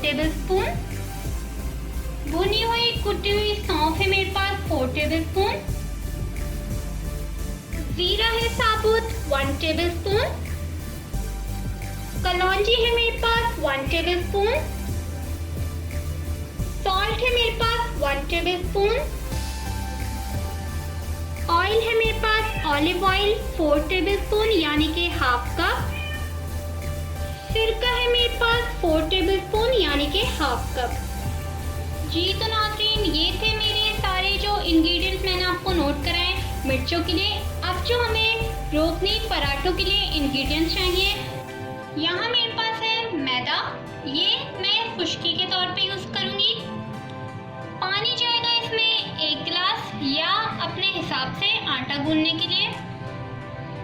Tablespoon. भुनी हुई कुटी हुई सौंफ है मेरे पास 4 टेबलस्पून। जीरा है साबुत 1 टेबलस्पून। कलौंजी है मेरे पास 1 टेबलस्पून। सॉल्ट है मेरे पास 1 टेबलस्पून। ऑयल है मेरे पास ऑलिव ऑयल 4 टेबलस्पून यानी कि हाफ कप। सिरका है मेरे पास 4 टेबलस्पून यानी कि हाफ कप। जी तो नाज़रीन, ये थे मेरे सारे जो इंग्रेडिएंट्स मैंने आपको नोट कराए मिर्चों के लिए। अब जो हमें रोगनी पराठों के लिए इंग्रेडिएंट्स चाहिए, यहाँ मेरे पास है मैदा, ये मैं खुश्की के तौर पे यूज़ करूँगी। पानी जाएगा इसमें 1 गिलास या अपने हिसाब से आटा गूंदने के लिए।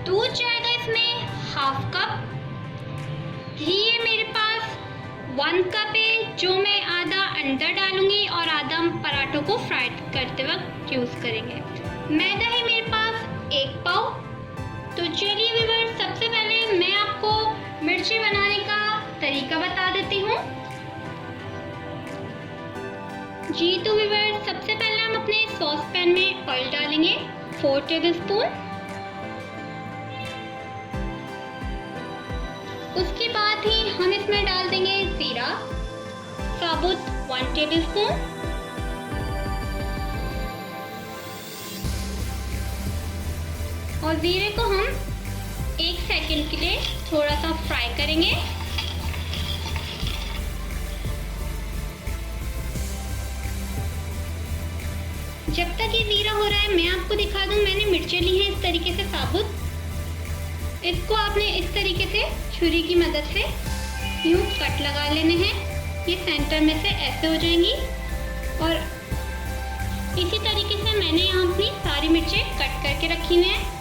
दूध जाएगा इसमें हाफ कप। घी है मेरे पास 1 कप है, जो मैं आधा अंदर डालूंगी और आधा हम पराठों को फ्राई करते वक्त यूज़ करेंगे। मैदा है मेरे पास 1 पाव। तो चलिए व्यूअर्स, सबसे पहले मैं आपको मिर्ची बनाने का तरीका बता देती हूँ। जी तो व्यूअर्स, सबसे पहले हम अपने सॉस पैन में ऑयल डालेंगे 4 टेबलस्पून। उसके बाद ही हम इसमें डाल देंगे जीरा साबुत 1 टेबलस्पून। और जीरे को हम 1 सेकंड के लिए थोड़ा सा फ्राई करेंगे। जब तक ये जीरा हो रहा है मैं आपको दिखा दूं, मैंने मिर्चें ली हैं इस तरीके से साबुत। इसको आपने इस तरीके से छुरी की मदद से यूं कट लगा लेने हैं। ये सेंटर में से ऐसे हो जाएंगी और इसी तरीके से मैंने यहाँ अपनी सारी मिर्चें कट करके रखी हुई हैं।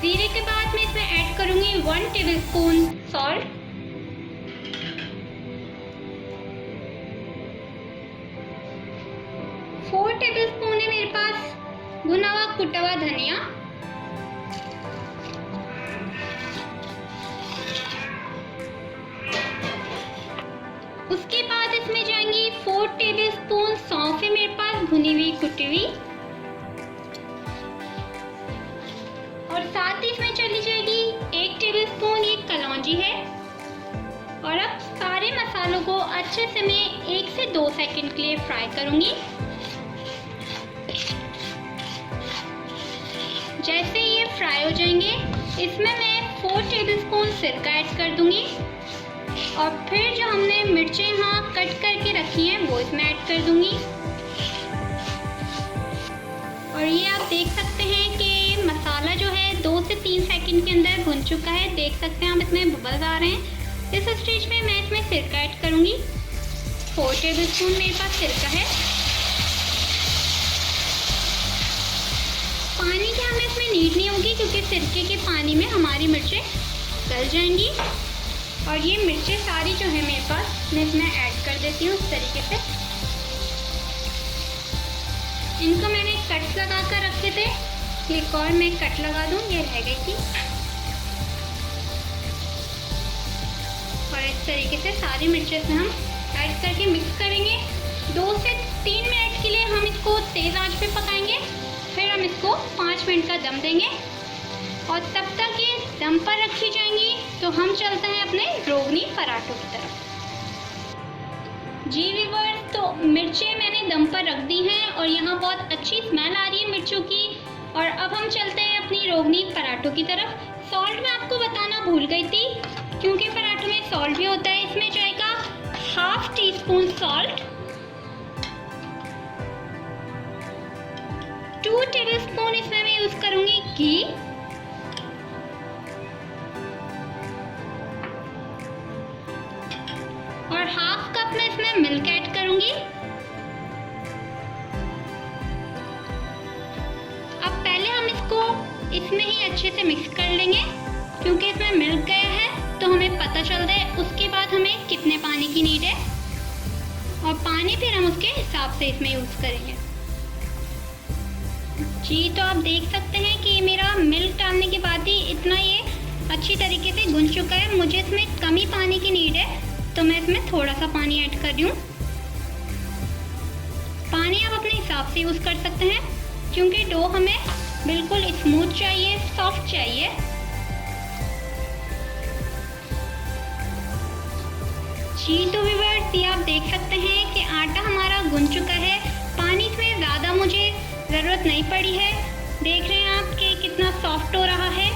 जीरे के बाद मैं इसमें ऐड करूंगी 1 टेबलस्पून सॉल्ट। फोर टेबलस्पून है मेरे पास भुना हुआ कुटा हुआ धनिया। उसके बाद इसमें जाएंगी 4 टेबलस्पून सौंफ है मेरे पास भुनी हुई कुटी हुई। और साथ ही इसमें चली जाएगी 1 टेबलस्पून ये कलौंजी है। और अब सारे मसालों को अच्छे से मैं 1 से 2 सेकंड के लिए फ्राई करूंगी। जैसे ये फ्राई हो जाएंगे, इसमें मैं 4 टेबलस्पून सिरका ऐड कर दूंगी। और फिर जो हमने मिर्चें यहाँ कट करके रखी हैं वो इसमें ऐड कर दूंगी। और ये आप देख सकते हैं कि मसाला जो है 2 से 3 सेकंड के अंदर भुन चुका है। देख सकते हैं आप, इसमें बबल्स आ रहे हैं। इस स्टेज में मैं इसमें सिरका ऐड करूंगी। 4 टेबलस्पून मेरे पास सिरका है। पानी की हमें इसमें नीड नहीं होगी क्योंकि सिरके के पानी में हमारी मिर्चें गल जाएंगी। और ये मिर्चें सारी जो है मेरे पास मैं इसमें ऐड कर देती हूँ इस तरीके से। इनको मैंने कट लगा कर रखे थे, एक और मैं कट लगा दूँ, ये रह गई थी। और इस तरीके से सारी मिर्चें इसमें हम ऐड करके मिक्स करेंगे। 2 से 3 मिनट के लिए हम इसको तेज़ आंच पे पकाएंगे। फिर हम इसको 5 मिनट का दम देंगे। और तब तक ये दम पर रखी जाएंगी तो हम चलते हैं अपने रोगनी पराठों की तरफ। जी व्यूअर्स, तो मिर्चें मैंने दम पर रख दी हैं और यहाँ बहुत अच्छी स्मेल आ रही है मिर्चों की। और अब हम चलते हैं अपनी रोगनी पराठों की तरफ। सॉल्ट मैं आपको बताना भूल गई थी, क्योंकि पराठों में सॉल्ट भी होता है। इसमें जाएगा ½ टीस्पून सॉल्ट। 2 टेबलस्पून इसमें मैं यूज़ करूँगी घी। और ½ कप में इसमें मिल्क ऐड करूंगी। अब पहले हम इसको इसमें ही अच्छे से मिक्स कर लेंगे, क्योंकि इसमें मिल्क गया है तो हमें पता चल रहा है उसके बाद हमें कितने पानी की नीड है। और पानी फिर हम उसके हिसाब से इसमें यूज़ करेंगे। जी, तो आप देख सकते हैं कि मेरा मिल्क डालने के बाद ही इतना ये अच्छी तरीके से गुंज चुका है। मुझे इसमें कम ही पानी की नीड है, तो मैं इसमें थोड़ा सा पानी ऐड कर रही हूँ। पानी आप अपने हिसाब से यूज़ कर सकते हैं, क्योंकि डो हमें बिल्कुल स्मूथ चाहिए, सॉफ्ट चाहिए। जी, तो व्यूअर्स, ये आप देख सकते हैं कि आटा हमारा गुंज चुका है। पानी इसमें ज़्यादा मुझे ज़रूरत नहीं पड़ी है। देख रहे हैं आप कि कितना सॉफ्ट हो रहा है।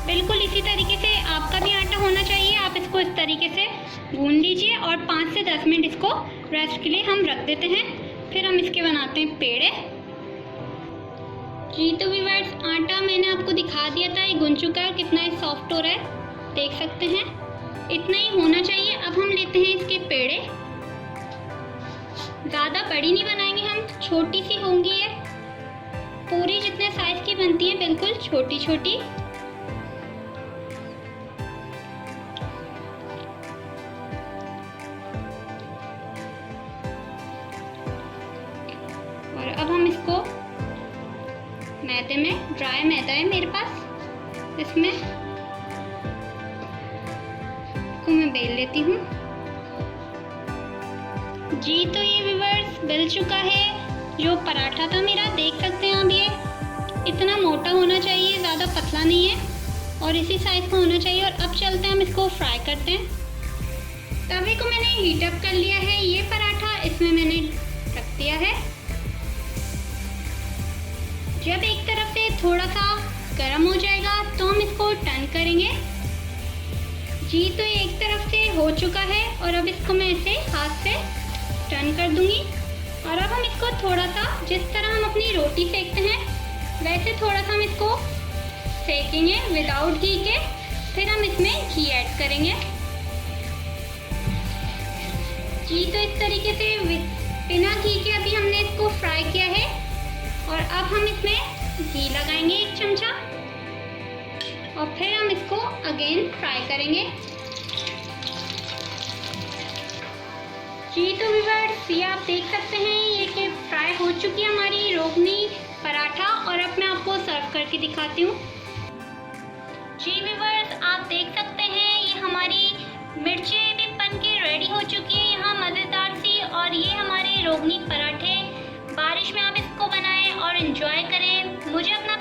बिल्कुल इसी तरीके से आपका भी आटा होना चाहिए। आप इसको इस तरीके से गूंद लीजिए और 5 से 10 मिनट इसको रेस्ट के लिए हम रख देते हैं। फिर हम इसके बनाते हैं पेड़े। जी, तो व्यूअर्स, आटा मैंने आपको दिखा दिया था, ये गुंज चुका है, कितना ही सॉफ्ट हो रहा है, देख सकते हैं। इतना ही होना चाहिए। अब हम लेते हैं इसके पेड़े। ज़्यादा बड़ी नहीं बनाएंगे हम, छोटी सी होंगी ये, पूरी जितने साइज की बनती है, बिल्कुल छोटी छोटी। और अब हम इसको मैदे में, ड्राई मैदा है मेरे पास, इसमें को मैं बेल लेती हूँ। जी, तो ये व्यूअर्स बेल चुका है। जो पराठा था मेरा, देख सकते हैं आप, ये इतना मोटा होना चाहिए, ज़्यादा पतला नहीं है, और इसी साइज का होना चाहिए। और अब चलते हैं हम इसको फ्राई करते हैं। तवे को मैंने हीट अप कर लिया है। ये पराठा इसमें मैंने रख दिया है। जब एक तरफ से थोड़ा सा गर्म हो जाएगा तो हम इसको टर्न करेंगे। जी, तो ये एक तरफ से हो चुका है और अब इसको मैं ऐसे हाथ से टर्न कर दूंगी। और अब हम इसको थोड़ा सा, जिस तरह हम अपनी रोटी सेकते हैं वैसे थोड़ा सा हम इसको सेकेंगे विदाउट घी के। फिर हम इसमें घी ऐड करेंगे। जी, तो इस तरीके से बिना घी के अभी हमने इसको फ्राई किया है। और अब हम इसमें घी लगाएंगे 1 चमचा, और फिर हम इसको अगेन फ्राई करेंगे। जी, तो व्यूअर्स, ये आप देख सकते हैं ये कि फ्राई हो चुकी है हमारी रोगनी पराठा। और अब मैं आपको सर्व करके दिखाती हूँ। जी व्यूअर्स, आप देख सकते हैं ये हमारी मिर्चें भी बन के रेडी हो चुकी है यहाँ मज़ेदार सी। और ये हमारे रोगनी पराठे, बारिश में आप इसको बनाएं और एंजॉय करें। मुझे अपना